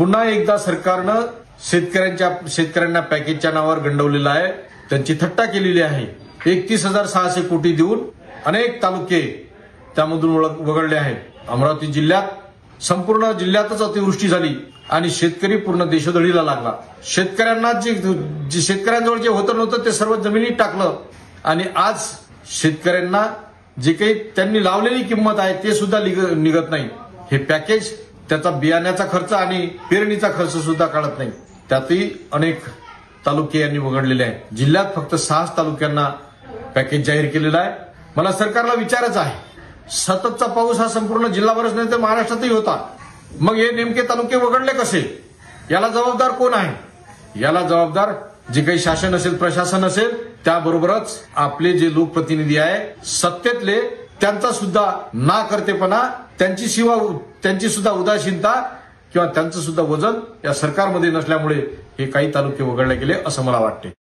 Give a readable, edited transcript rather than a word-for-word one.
पुन्हा एकदा सरकारनं शेतकऱ्यांना पॅकेजच्या नावावर गंडवलेलं आहे, त्यांची थट्टा केलेली आहे। 31,600 कोटी देऊन अनेक तालुके त्यामधून वगळले आहेत। अमरावती जिल्ह्यात संपूर्ण जिल्ह्यातच अतिवृष्टी झाली आणि शेतकरी पूर्ण देशोधडीला लागला। शेतकऱ्यांना जे शेतकऱ्यांजवळ जे होतं नव्हतं ते सर्व जमिनीत टाकलं आणि आज शेतकऱ्यांना जे काही त्यांनी लावलेली किंमत आहे ते सुद्धा निघत नाही। हे पॅकेज त्याचा बियाण्याचा खर्च आणि पेरणीचा खर्च सुद्धा काढत नाही। त्यातही अनेक तालुके यांनी वगळलेले आहेत। जिल्ह्यात फक्त 6 तालुक्यांना पॅकेज जाहीर केलेलं आहे। मला सरकारला विचारायचं आहे, सततचा पाऊस हा संपूर्ण जिल्हाभरच नाही तर महाराष्ट्रातही होता, मग हे नेमके तालुके वगळले कसे? याला जबाबदार कोण आहे? याला जबाबदार जे काही शासन असेल, प्रशासन असेल, त्याबरोबरच आपले जे लोकप्रतिनिधी आहे सत्तेतले, त्यांचा सुद्धा नाकर्तेपणा, त्यांची सुद्धा उदासीनता किंवा त्यांचं सुद्धा वजन या सरकारमध्ये नसल्यामुळे हे काही तालुके वगळले गेले असं मला वाटते।